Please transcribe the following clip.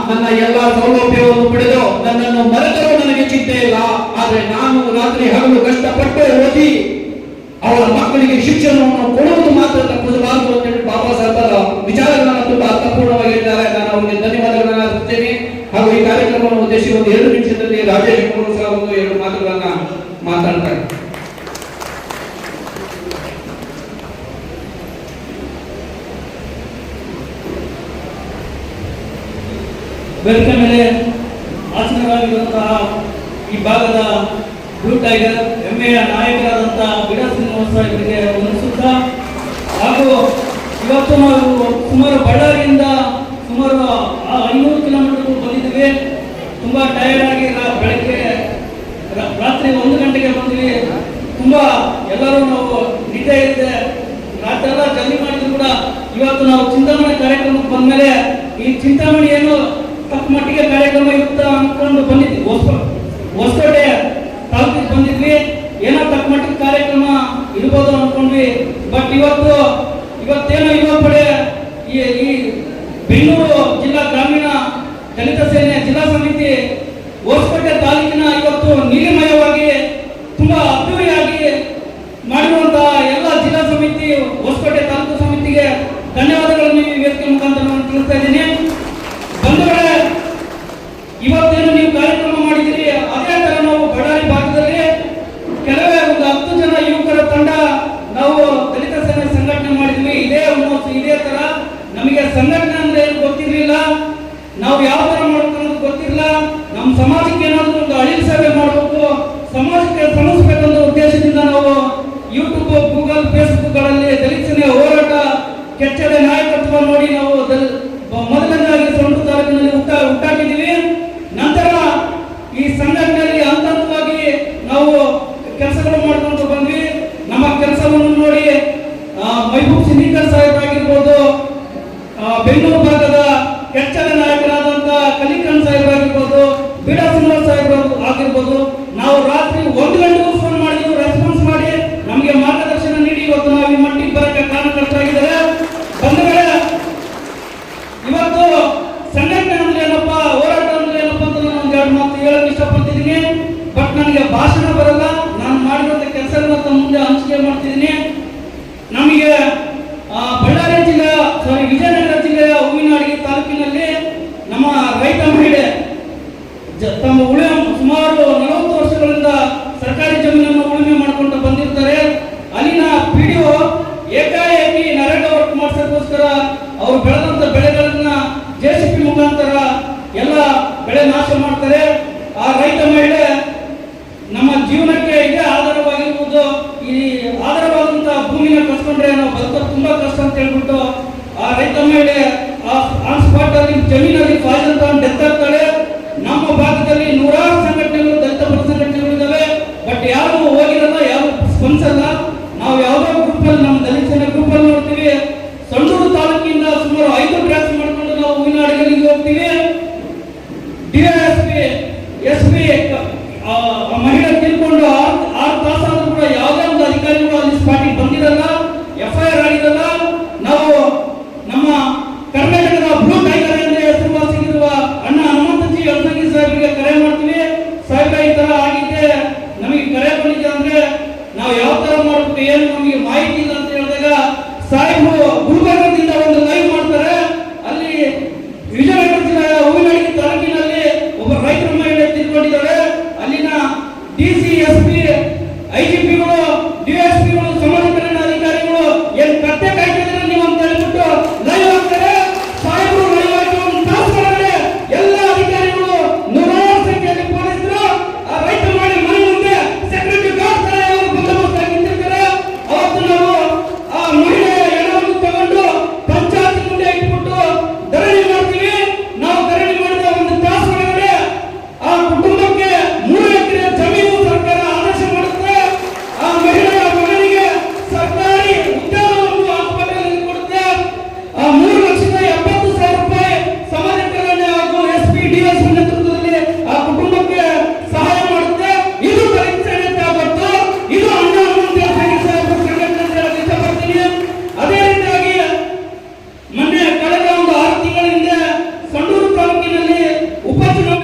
ನನ್ನ ಎಲ್ಲಾ ಸೌಲಭ್ಯವನ್ನು ಪಡೆದು ನನ್ನನ್ನು ಮರೆತರೂ ನನಗೆ ಚಿಂತೆ ಇಲ್ಲ. ಆದ್ರೆ ನಾನು ರಾತ್ರಿ ಹಗಲು ಕಷ್ಟಪಟ್ಟು ಓದಿ ಅವರ ಮಕ್ಕಳಿಗೆ ಶಿಕ್ಷಣವನ್ನು ಕೊಡುವುದು ಮಾತ್ರ ತಪ್ಪಿಸಬಾರದು ಅಂತ ಹೇಳಿ ಬಾಬಾ ಸಾಹೇಬರ ವಿಚಾರಗಳನ್ನು ತುಂಬಾ ಅರ್ಥಪೂರ್ಣವಾಗಿ ಹೇಳಿದ್ದಾರೆ. ನಾನು ಅವರಿಗೆ ಧನ್ಯವಾದಗಳನ್ನು ಅರ್ಪಿಸುತ್ತೇನೆ. ಹಾಗೂ ಈ ಕಾರ್ಯಕ್ರಮವನ್ನು ಉದ್ದೇಶಿಸಿ ಒಂದು 2 ನಿಮಿಷದಲ್ಲಿ ರಾಜೇಶ್ ಕುಮಾರ್ ಸಹ ಒಂದು 2 ಮಾತುಗಳನ್ನ ಮಾತಾಡ್ತಾರೆ. ವೇದಿಕೆ ಮೇಲೆ ಆಸನರಾಗಿರುವಂತಹ ಈ ಭಾಗದ ಬ್ಲೂ ಟೈಗರ್ ಹೆಮ್ಮೆಯ ನಾಯಕರಾದಂತಹ ಬಿಡಾ ಶ್ರೀನಿವಾಸ ಇವರಿಗೆ ವಂದಿಸುತ್ತಾ, ಹಾಗೂ ಇವತ್ತು ನಾವು ಸುಮಾರು ಬಳ್ಳಾರಿಯಿಂದ ಸುಮಾರು 500 ಕಿಲೋಮೀಟರ್ ಬಂದಿದ್ದೀವಿ. ತುಂಬಾ ಟೈರ್ಡ್ ಆಗಿ ಬೆಳಗ್ಗೆ ರಾತ್ರಿ 1 ಗಂಟೆಗೆ ಬಂದ್ವಿ. ತುಂಬಾ ಎಲ್ಲರೂ ನಾವು ನಿದ್ದೆ ಇದೆ, ರಾತ್ರಿ ಎಲ್ಲ ಜರ್ನಿ ಮಾಡಿದ್ರು ಕೂಡ ಇವತ್ತು ನಾವು ಚಿಂತಾಮಣಿ ಕಾರ್ಯಕ್ರಮಕ್ಕೆ ಬಂದ್ಮೇಲೆ ಈ ಚಿಂತಾಮಣಿ ಏನು ತಕ್ಕ ಮಟ್ಟಿಗೆ ಕಾರ್ಯಕ್ರಮ ಇರುತ್ತಾ ಅನ್ಕೊಂಡು ಬಂದಿದ್ವಿ. ಹೊಸಕೋಟೆ ತಾಲೂಕಿಗೆ ಬಂದಿದ್ವಿ, ಏನೋ ತಕ್ಕ ಮಟ್ಟಿಗೆ ಕಾರ್ಯಕ್ರಮ ಇರ್ಬೋದು ಅನ್ಕೊಂಡ್ವಿ. ಬಟ್ ಇವತ್ತೇನೋ ಯುವಪಡೆ ಈ ಬೆಂಗಳೂರು ಜಿಲ್ಲಾ ಗ್ರಾಮೀಣ ದಲಿತ ಸೇನೆ ಜಿಲ್ಲಾ ಸಮಿತಿ ಹೊಸಕೋಟೆ ತಾಲೂಕಿನ ಇವತ್ತು ನೀಲಿಮಯವಾಗಿ ತುಂಬಾ ಅದ್ದೂರಿಯಾಗಿ ಮಾಡಿರುವಂತಹ ಎಲ್ಲ ಜಿಲ್ಲಾ ಸಮಿತಿ ಹೊಸಕೋಟೆ ತಾಲೂಕು ಸಮಿತಿಗೆ ಧನ್ಯವಾದಗಳನ್ನು ಈ ವೇದಿಕೆ ಮುಖಾಂತರ ನಾನು ತಿಳಿಸ್ತಾ ಇದ್ದೀನಿ. ಬಂಧುಗಳೇ, ಇವತ್ತೇನು ನೀವು ಕಾರ್ಯಕ್ರಮ ಮಾಡಿದ್ದೀರಿ, ಅದೇ ತರ ನಾವು ಬಳ್ಳಾರಿ ಭಾಗದಲ್ಲಿ ಕೆಲವೇ ಒಂದು 10 ಜನ ಯುವಕರ ತಂಡ ನಾವು ದಲಿತ ಸೇನೆ ಸಂಘಟನೆ ಮಾಡಿದ್ವಿ. ಇದೇ ತರ ನಮಗೆ ಸಂಘಟನೆ ಅಂದ್ರೆ ಏನು ಗೊತ್ತಿರಲಿಲ್ಲ, ನಾವು ಯಾವ ತರ ಮಾಡ್ಬೇಕು ಗೊತ್ತಿರಲಿಲ್ಲ. ನಮ್ಮ ಸಮಾಜಕ್ಕೆ ಏನಾದರೂ ಒಂದು ಅಳಿಲು ಸೇವೆ ಮಾಡಬೇಕು, ಸಮಾಜಕ್ಕೆ ಶ್ರಮಿಸಬೇಕಂತ ಉದ್ದೇಶದಿಂದ ನಾವು ಯೂಟ್ಯೂಬ್, ಗೂಗಲ್, ಫೇಸ್ಬುಕ್ ಗಳಲ್ಲಿ ದಲಿತ ಸೇನೆ ಹೋರಾಟ ಕೆಚ್ಚದೆ ನಾಯಕತ್ವ ನೋಡಿ ನಾವು ಮೊದಲನೇದಾಗಿ ಸೊಂಟು ತಾಲೂಕಿನಲ್ಲಿ ಹುಟ್ಟಾಕಿದ್ದೀವಿ. ನಂತರ ಈ ಸಂಘಟನೆಯಲ್ಲಿ ಹಂತವಾಗಿ ನಾವು ಕೆಲಸಗಳು ಮಾಡ್ಕೊಂಡು ಬಂದ್ವಿ. ನಮ್ಮ ಕೆಲಸವನ್ನು ನೋಡಿ ಮೈಬೂಬ್ ಸಿಂಧಿಕರ್ ಸಾಹೇಬರಾಗಿರ್ಬೋದು, ಬೆಂಗಳೂರು ಭಾಗದ ಕೆಚ್ಚದ ನಾಯಕರಾದಂತಹ ಕಲಿಕಣ್ ಸಾಹೇಬರಾಗಿರ್ಬೋದು, ಬಿಡಾ ಶ್ರೀನಿವಾಸ ಸಾಹೇಬರು ಆಗಿರ್ಬೋದು, ನಾವು ರಾತ್ರಿ 1 ಗಂಟೆಗೂ ಫೋನ್ ಮಾಡಿದ್ವಿ. ರೆಸ್ಪಾನ್ಸ್ ಮಾಡಿ ನಮಗೆ ಮಾರ್ಗದರ್ಶನ ನೀಡಿ ಇವತ್ತು ನಾವು ಈ ಮಟ್ಟಿಗೆ ಬರಕ್ಕೆ ಕಾರಣಕರ್ತರಾಗಿದ್ದಾರೆ. ಬಂಧುಗಳೇ, ಇವತ್ತು ಸಂಘಟನೆ ಅಂದ್ರೆ ಏನಪ್ಪ, ಹೋರಾಟ ಅಂದ್ರೆ ಏನಪ್ಪ ಅಂತ ನಾನು 2 ಮಾತು ಹೇಳಕ್ ಇಷ್ಟಪಡ್ತಿದ್ದೀನಿ. ಬಟ್ ನನಗೆ ಭಾಷಣ ಬರಲ್ಲ, ನಾನು ಮಾಡಿರುವಂತ ಕೆಲಸಗಳನ್ನ ತಮ್ಮ ಮುಂದೆ ಹಂಚಿಕೆ ಮಾಡ್ತಿದ್ದೀನಿ. ನಮಗೆ ಬಳ್ಳಾರಿ ಜಿಲ್ಲೆ ವಿಜಯನಗರ ಜಿಲ್ಲೆಯ ಹೂವಿನಹಡಗಿ ತಾಲೂಕಿನಲ್ಲಿ ನಮ್ಮ ರೈತ ಮಹಿಳೆ ತಮ್ಮ ಸುಮಾರು 40 ವರ್ಷಗಳಿಂದ ಸರ್ಕಾರಿ ಜಮೀನನ್ನು ಉಳುಮೆ ಮಾಡಿಕೊಂಡು ಬಂದಿರ್ತಾರೆ. ಅಲ್ಲಿನ ಪಿಡಿಒ ಏಕಾಏಕಿ ನರೇಗಾ ವರ್ಕ್ ಮಾಡಿಸೋದಕ್ಕೋಸ್ಕರ ಅವರು ಬೆಳೆದಂತ ಬೆಳೆಗಳನ್ನ JCB ಮುಖಾಂತರ ಎಲ್ಲ ಬೆಳೆ ನಾಶ ಮಾಡ್ತಾರೆ. ಆ ರೈತ ಮಹಿಳೆ ನಮ್ಮ ಜೀವನಕ್ಕೆ ಇದೇ ಆಧಾರವಾಗಿರ್ಬೋದು, ಈ ಆಧಾರವಾದಂತಹ ಭೂಮಿನ ಕಸ್ಕೊಂಡ್ರೆ ನಾವು ಬದುಕೋದು ತುಂಬಾ ಕಷ್ಟ ಅಂತ ಹೇಳ್ಬಿಟ್ಟು ಆ ರೈತ ಮಹಿಳೆ ಆನ್ ಸ್ಪಾಟ್ ಅಲ್ಲಿ ಜಮೀನಲ್ಲಿ ಪಾಯ್ಸನ್ ತಗೊಂಡು ಡೆತ್ ಆಗ್ತಾಳೆ. ನಮ್ಮ ಭಾಗದಲ್ಲಿ 100 ಸಂಘಟನೆಗಳು, ದಲಿತ ಪರ ಸಂಘಟನೆಗಳು ಇದಾವೆ. ಬಟ್ ಯಾರು ಹೋಗಿರಲ್ಲ, ಯಾರು ಸ್ಪಂದಿಸಲ್ಲ. ನಾವು ಯಾವುದೋ ಗ್ರೂಪ್ ಅಲ್ಲಿ, ನಮ್ಮ ದಲಿತ ಸೇನೆ ಗ್ರೂಪ್ ಅಲ್ಲಿ ನೋಡ್ತೀವಿ, ಸಂಡೂರು ತಾಲೂಕಿಂದ ಸುಮಾರು 5 ಬ್ರಾಂಚ್ ಮಾಡ್ಕೊಂಡು ನಾವು ಹೂವಿನಹಡಗಿಗೆ ಹೋಗ್ತೀವಿ. ಡಿವೈಎಸ್ಪಿ SP ಮಹಿಳೆ ತಿಳ್ಕೊಂಡು 6 ತಾಸಾದ್ರೂ ಕೂಡ ಯಾವುದೇ ಒಂದು ಅಧಿಕಾರಿಗಳು ಅಲ್ಲಿ ಸ್ಪಾಟಿಗೆ ಬಂದಿರಲ್ಲ, FIR ಆಗಿರಲ್ಲ. ನಾವು ನಮ್ಮ ಕರ್ನಾಟಕದ ಬ್ಲೂ ಟೈಗರ್ ಎಂದು ಹೆಸರುವಾಸಿಗಿರುವ ಅಣ್ಣ ಹನುಮಂತಜಿ ಯಳಸಂಗಿ ಸಾಹೇಬರಿಗೆ ಕರೆ ಮಾಡ್ತೀವಿ. ಸಾಹೇಬ್ರ ಈ ತರ ಆಗಿದ್ದೆ, ನಮಗೆ ಕರೆ ಬಂದಿದೆ ಅಂದ್ರೆ ನಾವು ಯಾವ ತರ ಮಾಡಬೇಕು, ಏನು ನಮಗೆ ಮಾಹಿತಿ ಇಲ್ಲ ಅಂತ ಹೇಳಿದಾಗ ಸಾಹೇಬರು ಗುಲ್ಬರ್ಗದಿಂದ ಒಂದು ಲೈವ್ ಮಾಡ್ತಾರೆ. ಅಲ್ಲಿ ವಿಜಯನಗರ ಜಿಲ್ಲೆಯ ಹೂವಿನಹಡಗಿ ತಾಲೂಕಿನಲ್ಲಿ ಒಬ್ಬ ರೈತರ ಮಹಿಳೆ ತಿಳ್ಕೊಂಡಿದ್ದಾರೆ. ಅಲ್ಲಿನ DC SP IGPಗಳು